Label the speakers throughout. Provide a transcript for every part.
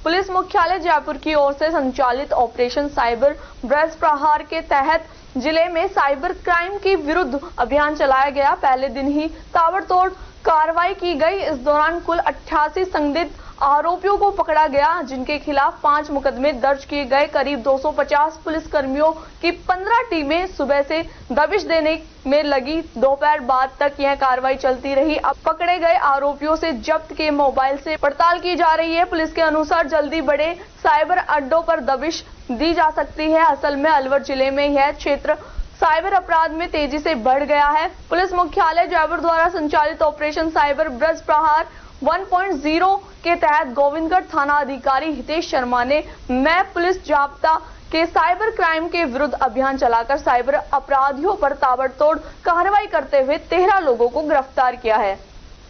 Speaker 1: Police मुख्यालय जयपुर की ओर से संचालित ऑपरेशन साइबर ब्रज प्रहार के तहत जिले में साइबर क्राइम के विरुद्ध अभियान चलाया गया। पहले दिन ही ताबड़तोड़ कार्रवाई की गई। इस दौरान कुल 88 संदिग्ध आरोपियों को पकड़ा गया, जिनके खिलाफ 5 मुकदमे दर्ज किए गए। करीब 250 पुलिस कर्मियों की 15 टीमें सुबह से दबिश देने में लगी। दोपहर बाद तक यह कार्रवाई चलती रही। अब पकड़े गए आरोपियों से जब्त के मोबाइल से पड़ताल की जा रही है। पुलिस के अनुसार जल्दी बड़े साइबर अड्डों पर दबिश दी जा सकती है। असल में अलवर जिले में यह क्षेत्र साइबर अपराध में तेजी से बढ़ गया है। पुलिस मुख्यालय जयपुर द्वारा संचालित ऑपरेशन साइबर ब्रज प्रहार 1.0 के तहत गोविंदगढ़ थाना अधिकारी हितेश शर्मा ने मैप पुलिस जाब्ता के साइबर क्राइम के विरुद्ध अभियान चलाकर साइबर अपराधियों पर ताबड़तोड़ कार्रवाई करते हुए 13 लोगों को गिरफ्तार किया है,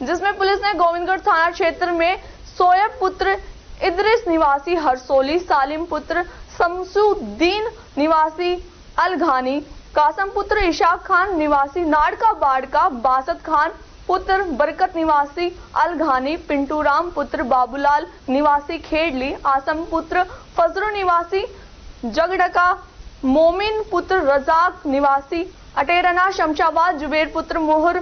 Speaker 1: जिसमें पुलिस ने गोविंदगढ़ थाना क्षेत्र में सोयब पुत्र इदरिस निवासी हरसोली, सालिम पुत्र शमसुद्दीन निवासी अलघानी, कासम पुत्र इशाक खान निवासी नाड़का बाड़का, बासत खान पुत्र बरकत निवासी अलघानी, पिंटू राम पुत्र बाबूलाल निवासी खेड़ली, आसम पुत्र फजरू निवासी जगड़का, मोमिन पुत्र रजाक निवासी अटेरना शमशाबाद, जुबेर पुत्र मोहर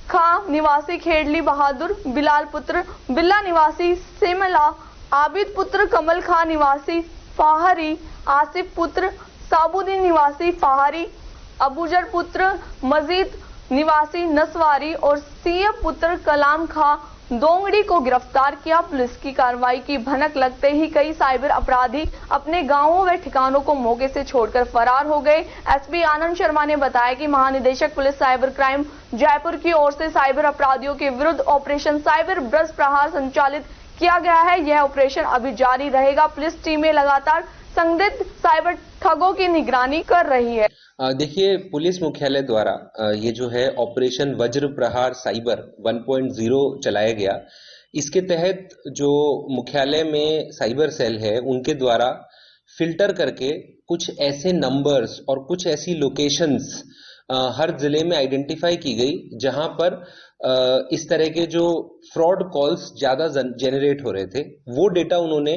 Speaker 1: खां निवासी खेड़ली बहादुर, बिलाल पुत्र बिल्ला निवासी सेमला, आबिद पुत्र कमल खां निवासी फाहरी, आसिफ पुत्र साबुद्दीन निवासी फाहरी, अबूजर पुत्र मजीद निवासी नसवारी और सीए पुत्र कलाम खां दोंगड़ी को गिरफ्तार किया। पुलिस की कार्रवाई की भनक लगते ही कई साइबर अपराधी अपने गांवों व ठिकानों को मौके से छोड़कर फरार हो गए। एसपी आनंद शर्मा ने बताया कि महानिदेशक पुलिस साइबर क्राइम जयपुर की ओर से साइबर अपराधियों के विरुद्ध ऑपरेशन साइबर ब्रज प्रहार संचालित किया गया है। यह ऑपरेशन अभी जारी रहेगा। पुलिस टीमें लगातार संदिग्ध साइबर ठगों की निगरानी कर रही है।
Speaker 2: देखिए, पुलिस मुख्यालय द्वारा ये जो है ऑपरेशन वज्र प्रहार साइबर 1.0 चलाया गया। इसके तहत जो मुख्यालय में साइबर सेल है उनके द्वारा फिल्टर करके कुछ ऐसे नंबर्स और कुछ ऐसी लोकेशंस हर जिले में आइडेंटिफाई की गई जहां पर इस तरह के जो फ्रॉड कॉल्स ज्यादा जेनरेट हो रहे थे, वो डेटा उन्होंने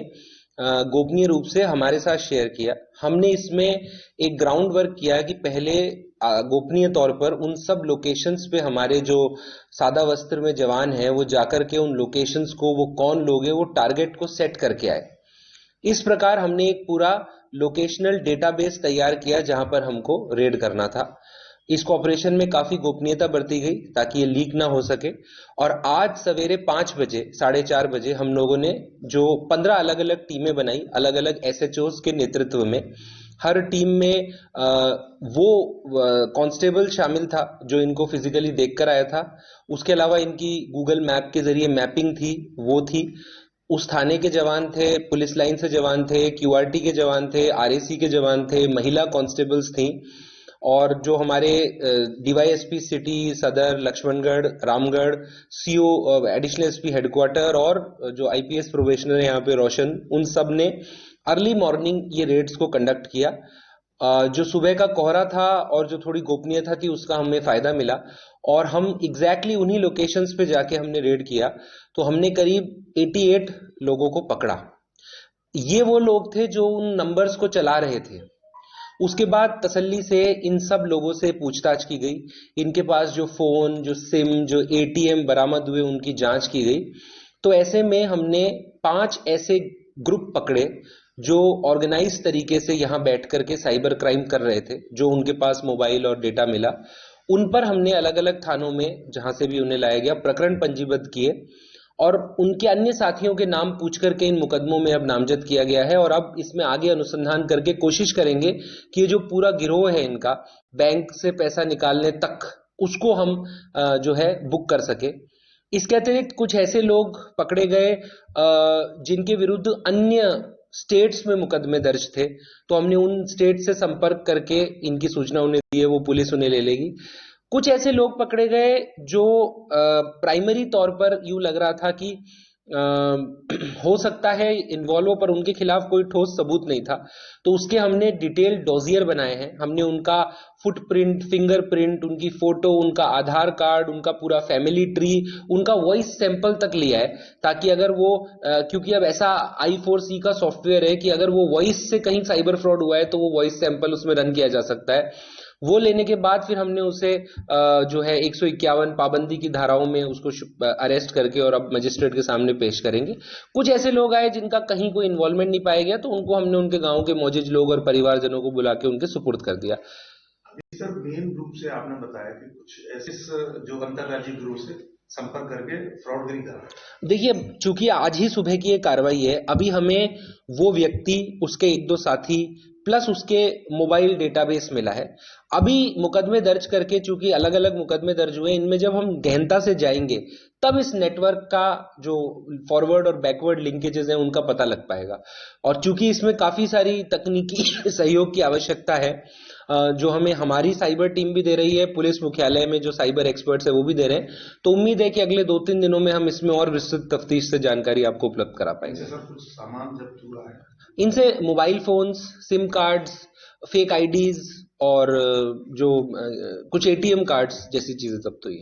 Speaker 2: गोपनीय रूप से हमारे साथ शेयर किया। हमने इसमें एक ग्राउंड वर्क किया कि पहले गोपनीय तौर पर उन सब लोकेशंस पे हमारे जो सादा वस्त्र में जवान हैं वो जाकर के उन लोकेशंस को, वो कौन लोग हैं, वो टारगेट को सेट करके आए। इस प्रकार हमने एक पूरा लोकेशनल डेटाबेस तैयार किया जहां पर हमको रेड करना था। इस ऑपरेशन में काफी गोपनीयता बरती गई ताकि ये लीक ना हो सके। और आज सवेरे 5 बजे 4:30 बजे हम लोगों ने जो 15 अलग अलग टीमें बनाई, अलग अलग एसएचओस के नेतृत्व में। हर टीम में वो कांस्टेबल शामिल था जो इनको फिजिकली देखकर आया था। उसके अलावा इनकी गूगल मैप के जरिए मैपिंग थी, वो थी। उस थाने के जवान थे, पुलिस लाइन से जवान थे, क्यूआरटी के जवान थे, आरएसी के जवान थे, महिला कांस्टेबल्स थी। और जो हमारे DYSP city, Sadar, Laxmangarh, Ramgarh, CO, additional SP headquarter और जो आईपीएस प्रोबेशनर यहाँ पे रोशन, उन सब ने अर्ली मॉर्निंग ये रेड्स को कंडक्ट किया। जो सुबह का कोहरा था और जो थोड़ी गोपनीयता थी उसका हमें फायदा मिला और हम एग्जैक्टली उन्हीं लोकेशंस पे जाके हमने रेड किया। तो हमने करीब 88 लोगों को पकड़ा। ये वो लोग थे जो उन नंबर्स को चला रहे थे। उसके बाद तसल्ली से इन सब लोगों से पूछताछ की गई। इनके पास जो फोन, जो सिम, जो एटीएम बरामद हुए उनकी जांच की गई। तो ऐसे में हमने 5 ऐसे ग्रुप पकड़े जो ऑर्गेनाइज तरीके से यहां बैठ करके साइबर क्राइम कर रहे थे। जो उनके पास मोबाइल और डेटा मिला उन पर हमने अलग अलग थानों में, जहां से भी उन्हें लाया गया, प्रकरण पंजीबद्ध किए और उनके अन्य साथियों के नाम पूछ करके इन मुकदमों में अब नामजद किया गया है। और अब इसमें आगे अनुसंधान करके कोशिश करेंगे कि ये जो पूरा गिरोह है इनका, बैंक से पैसा निकालने तक, उसको हम जो है बुक कर सके। इसके अतिरिक्त कुछ ऐसे लोग पकड़े गए जिनके विरुद्ध अन्य स्टेट्स में मुकदमे दर्ज थे। तो हमने उन स्टेट से संपर्क करके इनकी सूचना उन्हें दी है, वो पुलिस उन्हें ले लेगी। कुछ ऐसे लोग पकड़े गए जो प्राइमरी तौर पर यूं लग रहा था कि हो सकता है इन्वॉल्व हो, पर उनके खिलाफ कोई ठोस सबूत नहीं था। तो उसके हमने डिटेल्ड डॉजियर बनाए हैं। हमने उनका फुटप्रिंट, फिंगरप्रिंट, उनकी फोटो, उनका आधार कार्ड, उनका पूरा फैमिली ट्री, उनका वॉइस सैंपल तक लिया है, ताकि अगर वो क्योंकि अब ऐसा I4C का सॉफ्टवेयर है कि अगर वो वॉइस से कहीं साइबर फ्रॉड हुआ है तो वो वॉइस सैंपल उसमें रन किया जा सकता है। वो लेने के बाद फिर हमने उसे जो है 151 पाबंदी की धाराओं में उसको अरेस्ट करके और अब मजिस्ट्रेट के सामने पेश करेंगे। कुछ ऐसे लोग आए जिनका कहीं कोई इन्वॉल्वमेंट नहीं पाया गया, तो उनको हमने उनके गांव के मौजूद लोग और परिवारजनों को बुला के उनके सुपुर्द कर दिया।
Speaker 3: सर, मेन रूप से आपने बताया कि कुछ ऐसे जो अंतरराज्यीय ग्रुप से संपर्क करके फ्रॉडगिरी कर रहा है।
Speaker 2: देखिए, चूंकि आज ही सुबह की ये कार्रवाई है, अभी हमें वो व्यक्ति, उसके एक दो साथी प्लस उसके मोबाइल डेटाबेस मिला है। अभी मुकदमे दर्ज करके, चूंकि अलग अलग मुकदमे दर्ज हुए, इनमें जब हम गहनता से जाएंगे तब इस नेटवर्क का जो फॉरवर्ड और बैकवर्ड लिंकेजेस हैं उनका पता लग पाएगा। और चूंकि इसमें काफी सारी तकनीकी सहयोग की आवश्यकता है, जो हमें हमारी साइबर टीम भी दे रही है, पुलिस मुख्यालय में जो साइबर एक्सपर्ट्स है वो भी दे रहे हैं, तो उम्मीद है कि अगले 2-3 दिनों में हम इसमें और विस्तृत तफ्तीश से जानकारी आपको उपलब्ध करा पाएंगे।
Speaker 3: सर, कुछ सामान जब्त हुआ है?
Speaker 2: इनसे mobile phones, SIM cards, fake IDs और जो कुछ ATM कार्ड्स जैसी चीजें जब्त हुई।